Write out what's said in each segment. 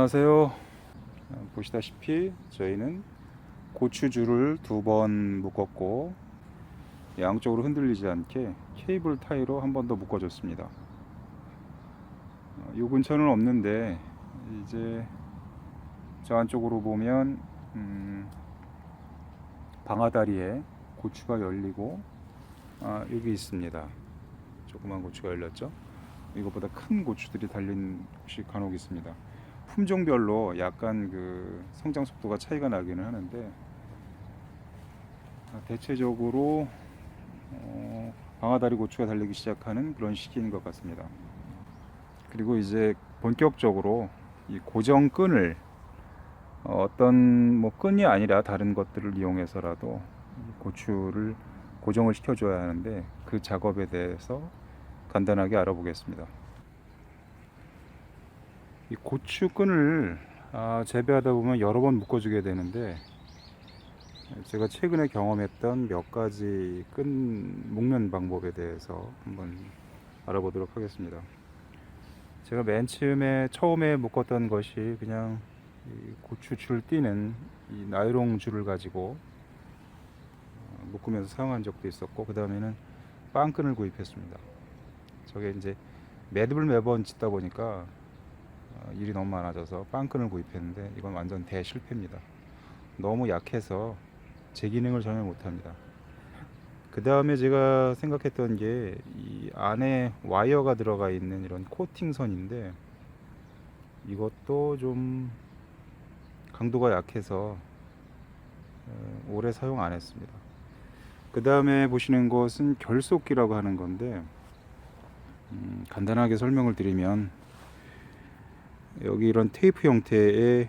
안녕하세요. 보시다시피 저희는 고추줄을 2번 묶었고 양쪽으로 흔들리지 않게 케이블 타이로 한 번 더 묶어줬습니다. 이 근처는 없는데 이제 저 안쪽으로 보면 방아다리에 고추가 열리고 여기 있습니다. 조그만 고추가 열렸죠. 이것보다 큰 고추들이 달린 곳이 간혹 있습니다. 품종별로 약간 그 성장 속도가 차이가 나기는 하는데 대체적으로 방아다리 고추가 달리기 시작하는 그런 시기인 것 같습니다. 그리고 이제 본격적으로 이 고정 끈을 어떤 뭐 끈이 아니라 다른 것들을 이용해서라도 고추를 고정을 시켜줘야 하는데 그 작업에 대해서 간단하게 알아보겠습니다. 이 고추끈을 재배하다 보면 여러 번 묶어주게 되는데 제가 최근에 경험했던 몇 가지 끈 묶는 방법에 대해서 한번 알아보도록 하겠습니다. 제가 맨 처음에 묶었던 것이 그냥 이 고추줄 띄는 이 나이롱 줄을 가지고 묶으면서 사용한 적도 있었고, 그 다음에는 빵끈을 구입했습니다. 저게 이제 매듭을 매번 짓다 보니까 일이 너무 많아져서 빵끈을 구입했는데 이건 완전 대실패입니다. 너무 약해서 제 기능을 전혀 못합니다. 그 다음에 제가 생각했던 게 이 안에 와이어가 들어가 있는 이런 코팅선인데 이것도 좀 강도가 약해서 오래 사용 안 했습니다. 그 다음에 보시는 것은 결속기라고 하는 건데 간단하게 설명을 드리면 여기 이런 테이프 형태의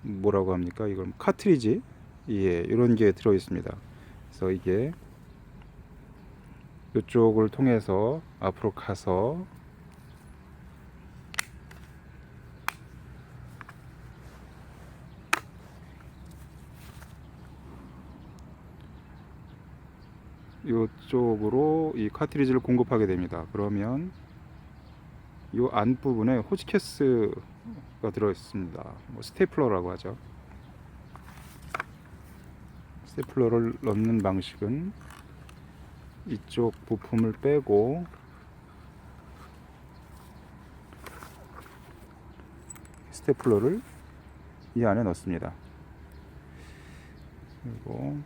뭐라고 합니까? 이건 카트리지, 이런 게 들어 있습니다. 그래서 이게 이쪽을 통해서 앞으로 가서 이쪽으로 이 카트리지를 공급하게 됩니다. 그러면 이 안부분에 호치케스가 들어있습니다. 뭐 스테이플러라고 하죠. 스테이플러를 넣는 방식은 이쪽 부품을 빼고 스테이플러를 이 안에 넣습니다. 그리고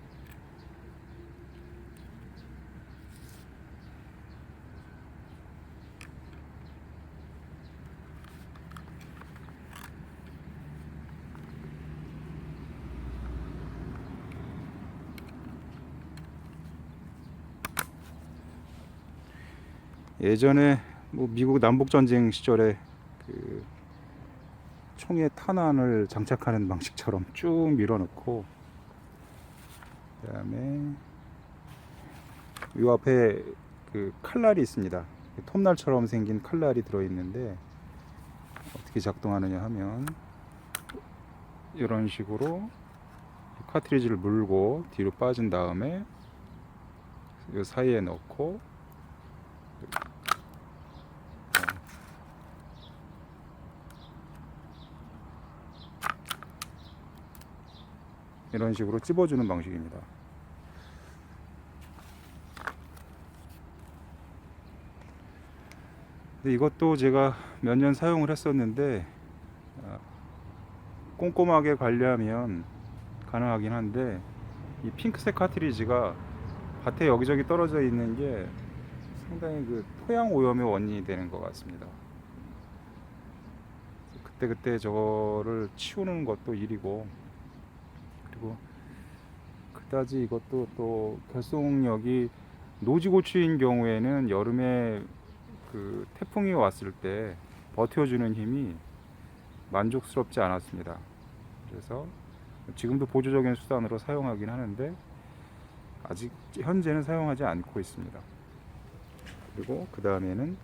예전에 뭐 미국 남북전쟁 시절에 그 총에 탄환을 장착하는 방식처럼 쭉 밀어넣고, 그 다음에 이 앞에 그 칼날이 있습니다. 톱날처럼 생긴 칼날이 들어있는데 어떻게 작동하느냐 하면 이런 식으로 카트리지를 물고 뒤로 빠진 다음에 이 사이에 넣고 이런 식으로 찝어주는 방식입니다. 근데 이것도 제가 몇 년 사용을 했었는데 꼼꼼하게 관리하면 가능하긴 한데 이 핑크색 카트리지가 밭에 여기저기 떨어져 있는 게 상당히 그 토양 오염의 원인이 되는 것 같습니다. 그때 저거를 치우는 것도 일이고, 그리고 그다지 이것도 또 결속력이 노지고추인 경우에는 여름에 그 태풍이 왔을 때 버텨주는 힘이 만족스럽지 않았습니다. 그래서 지금도 보조적인 수단으로 사용하긴 하는데 아직 현재는 사용하지 않고 있습니다. 그리고 그 다음에는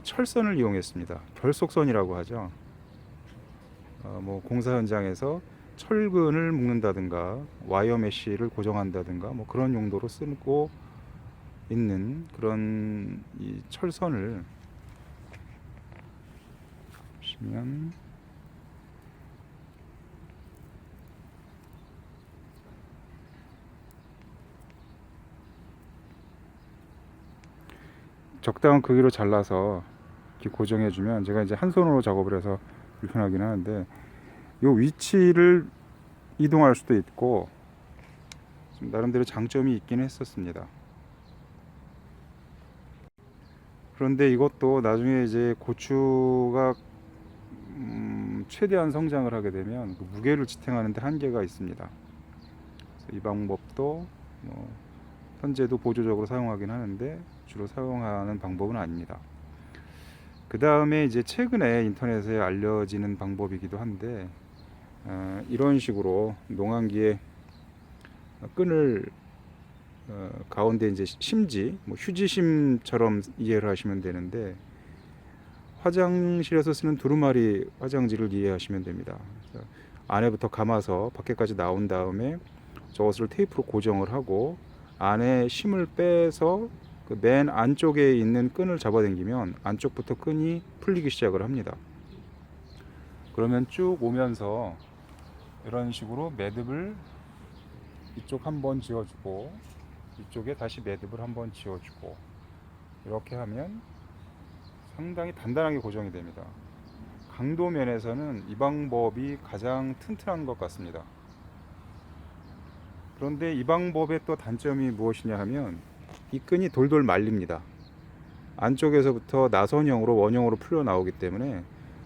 철선을 이용했습니다. 결속선이라고 하죠. 뭐 공사 현장에서 철근을 묶는다든가 와이어 메쉬를 고정한다든가 뭐 그런 용도로 쓰고 있는 그런 이 철선을 보시면 적당한 크기로 잘라서 이렇게 고정해 주면, 제가 이제 한 손으로 작업을 해서 불편하긴 하는데 이 위치를 이동할 수도 있고 좀 나름대로 장점이 있긴 했었습니다. 그런데 이것도 나중에 이제 고추가 최대한 성장을 하게 되면 그 무게를 지탱하는 데 한계가 있습니다. 그래서 이 방법도 현재도 보조적으로 사용하긴 하는데 주로 사용하는 방법은 아닙니다. 그 다음에 이제 최근에 인터넷에 알려지는 방법이기도 한데, 이런 식으로 농한기에 끈을 가운데 이제 심지, 휴지심처럼 이해를 하시면 되는데, 화장실에서 쓰는 두루마리 화장지를 이해하시면 됩니다. 안에부터 감아서 밖에까지 나온 다음에 저것을 테이프로 고정을 하고 안에 심을 빼서 그 맨 안쪽에 있는 끈을 잡아당기면 안쪽부터 끈이 풀리기 시작을 합니다. 그러면 쭉 오면서 이런 식으로 매듭을 이쪽 한번 지어주고 이쪽에 다시 매듭을 한번 지어주고 이렇게 하면 상당히 단단하게 고정이 됩니다. 강도 면에서는 이 방법이 가장 튼튼한 것 같습니다. 그런데 이 방법의 또 단점이 무엇이냐 하면 이 끈이 돌돌 말립니다. 안쪽에서부터 나선형으로 원형으로 풀려 나오기 때문에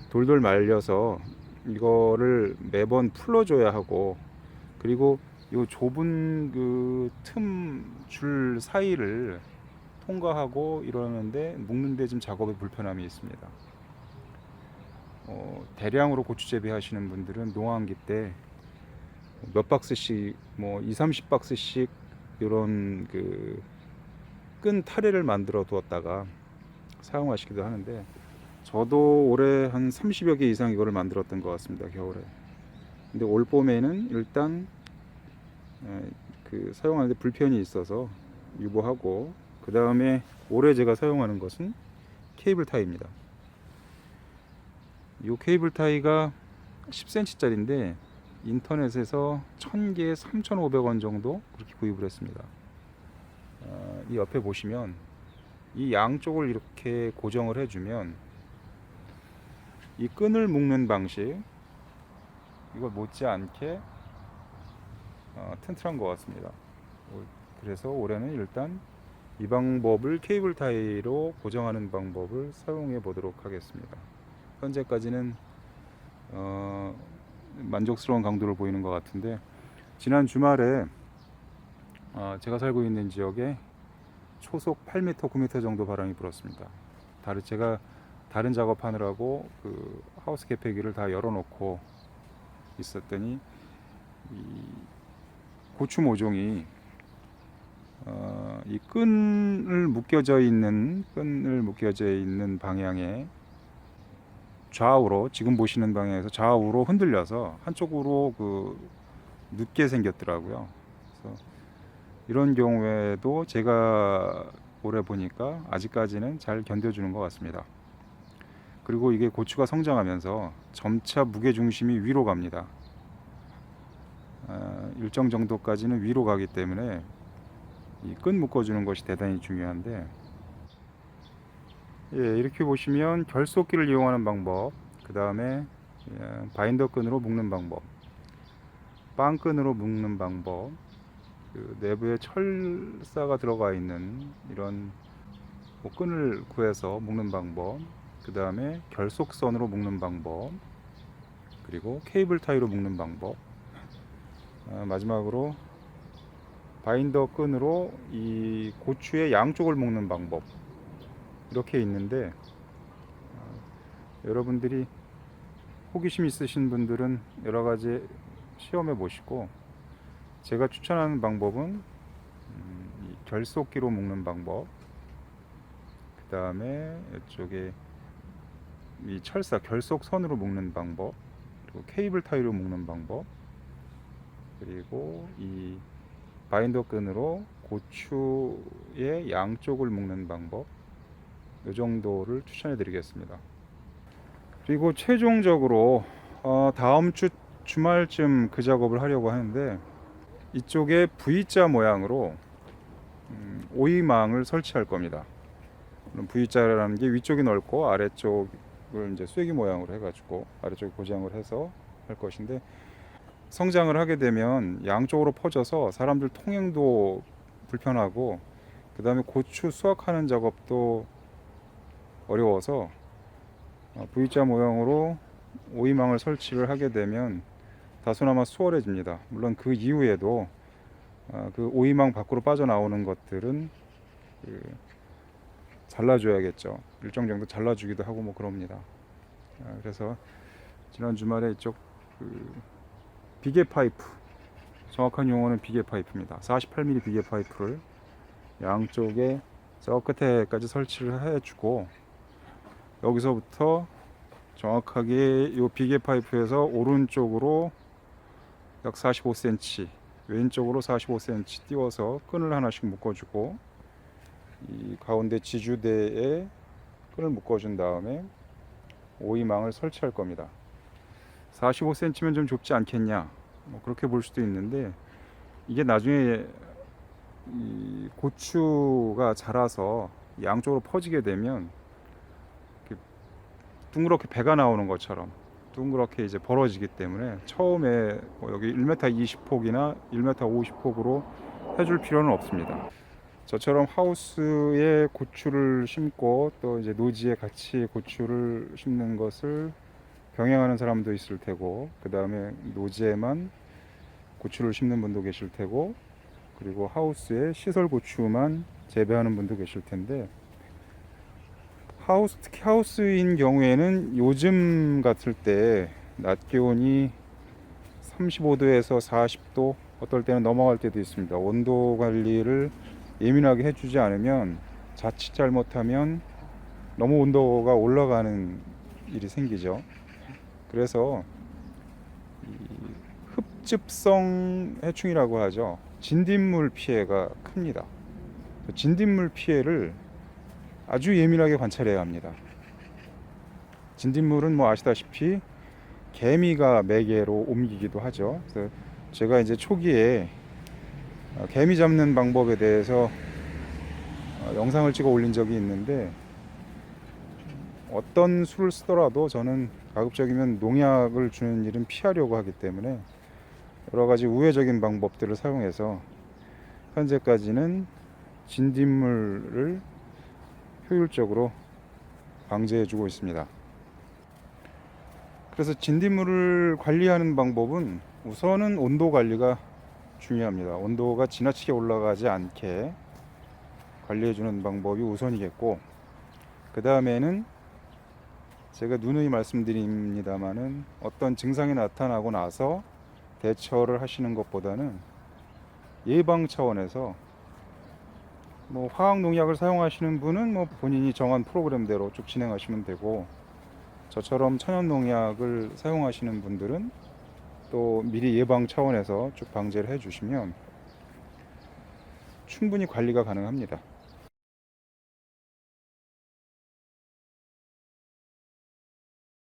돌돌 말려서 이거를 매번 풀어줘야 하고, 그리고 이 좁은 그 틈 줄 사이를 통과하고 이러는데 묶는데 좀 작업에 불편함이 있습니다. 대량으로 고추 재배하시는 분들은 농한기 때 몇 박스씩 2, 30박스씩 이런 그 끈 타레를 만들어 두었다가 사용하시기도 하는데, 저도 올해 한 30여 개 이상 이거를 만들었던 것 같습니다, 겨울에. 근데 올 봄에는 일단 그 사용하는데 불편이 있어서 유보하고, 그 다음에 올해 제가 사용하는 것은 케이블 타이입니다. 이 케이블 타이가 10cm 짜리인데 인터넷에서 1000개에 3,500원 정도 그렇게 구입을 했습니다. 이 옆에 보시면 이 양쪽을 이렇게 고정을 해주면 이 끈을 묶는 방식, 이걸 못지않게 튼튼한 것 같습니다. 그래서 올해는 일단 이 방법을 케이블 타이로 고정하는 방법을 사용해 보도록 하겠습니다. 현재까지는 만족스러운 강도를 보이는 것 같은데, 지난 주말에 제가 살고 있는 지역에 초속 8m, 9m 정도 바람이 불었습니다. 제가 다른 작업하느라고 그 하우스 개폐기를 다 열어놓고 있었더니 이 고추 모종이 이 끈을 묶여져 있는 방향에 좌우로, 지금 보시는 방향에서 좌우로 흔들려서 한쪽으로 그 눕게 생겼더라고요. 그래서 이런 경우에도 제가 올해 보니까 아직까지는 잘 견뎌주는 것 같습니다. 그리고 이게 고추가 성장하면서 점차 무게중심이 위로 갑니다. 일정 정도까지는 위로 가기 때문에 이 끈 묶어주는 것이 대단히 중요한데, 이렇게 보시면 결속기를 이용하는 방법, 그 다음에 바인더 끈으로 묶는 방법, 빵끈으로 묶는 방법, 그 내부에 철사가 들어가 있는 이런 끈을 구해서 묶는 방법, 그 다음에 결속선으로 묶는 방법, 그리고 케이블 타이로 묶는 방법, 마지막으로 바인더 끈으로 이 고추의 양쪽을 묶는 방법, 이렇게 있는데, 여러분들이 호기심 있으신 분들은 여러 가지 시험해 보시고, 제가 추천하는 방법은 이 결속기로 묶는 방법, 그 다음에 이쪽에 이 철사 결속선으로 묶는 방법, 그리고 케이블 타이로 묶는 방법, 그리고 이 바인더 끈으로 고추의 양쪽을 묶는 방법, 이 정도를 추천해 드리겠습니다. 그리고 최종적으로 다음 주 주말쯤 그 작업을 하려고 하는데, 이쪽에 V자 모양으로 오이망을 설치할 겁니다. V자라는 게 위쪽이 넓고 아래쪽을 이제 쐐기 모양으로 해가지고 아래쪽에 고정을 해서 할 것인데, 성장을 하게 되면 양쪽으로 퍼져서 사람들 통행도 불편하고, 그 다음에 고추 수확하는 작업도 어려워서 V자 모양으로 오이망을 설치를 하게 되면 다소나마 수월해집니다. 물론 그 이후에도 그 오이망 밖으로 빠져나오는 것들은 잘라줘야겠죠. 일정 정도 잘라주기도 하고 뭐 그럽니다. 그래서 지난 주말에 이쪽 비계 파이프, 정확한 용어는 비계 파이프입니다. 48mm 비계 파이프를 양쪽에 저 끝에까지 설치를 해주고, 여기서부터 정확하게 이 비계 파이프에서 오른쪽으로 약 45cm, 왼쪽으로 45cm 띄워서 끈을 하나씩 묶어주고, 이 가운데 지주대에 끈을 묶어준 다음에 오이망을 설치할 겁니다. 45cm면 좀 좁지 않겠냐, 뭐 그렇게 볼 수도 있는데, 이게 나중에 이 고추가 자라서 양쪽으로 퍼지게 되면 둥그렇게 배가 나오는 것처럼 둥그렇게 이제 벌어지기 때문에, 처음에 여기 1m 20폭이나 1m 50폭으로 해줄 필요는 없습니다. 저처럼 하우스에 고추를 심고 또 이제 노지에 같이 고추를 심는 것을 병행하는 사람도 있을 테고, 그 다음에 노지에만 고추를 심는 분도 계실 테고, 그리고 하우스에 시설 고추만 재배하는 분도 계실 텐데, 특히 하우스인 경우에는 요즘 같을 때 낮 기온이 35도에서 40도, 어떨 때는 넘어갈 때도 있습니다. 온도 관리를 예민하게 해주지 않으면 자칫 잘못하면 너무 온도가 올라가는 일이 생기죠. 그래서 흡집성 해충이라고 하죠. 진딧물 피해가 큽니다. 진딧물 피해를 아주 예민하게 관찰해야 합니다. 진딧물은 뭐 아시다시피 개미가 매개로 옮기기도 하죠. 그래서 제가 이제 초기에 개미 잡는 방법에 대해서 영상을 찍어 올린 적이 있는데, 어떤 수를 쓰더라도 저는 가급적이면 농약을 주는 일은 피하려고 하기 때문에 여러 가지 우회적인 방법들을 사용해서 현재까지는 진딧물을 효율적으로 방제해 주고 있습니다. 그래서 진딧물을 관리하는 방법은 우선은 온도 관리가 중요합니다. 온도가 지나치게 올라가지 않게 관리해 주는 방법이 우선이겠고, 그 다음에는 제가 누누이 말씀드립니다만은 어떤 증상이 나타나고 나서 대처를 하시는 것보다는 예방 차원에서 뭐 화학 농약을 사용하시는 분은 뭐 본인이 정한 프로그램대로 쭉 진행하시면 되고, 저처럼 천연 농약을 사용하시는 분들은 또 미리 예방 차원에서 쭉 방제를 해주시면 충분히 관리가 가능합니다.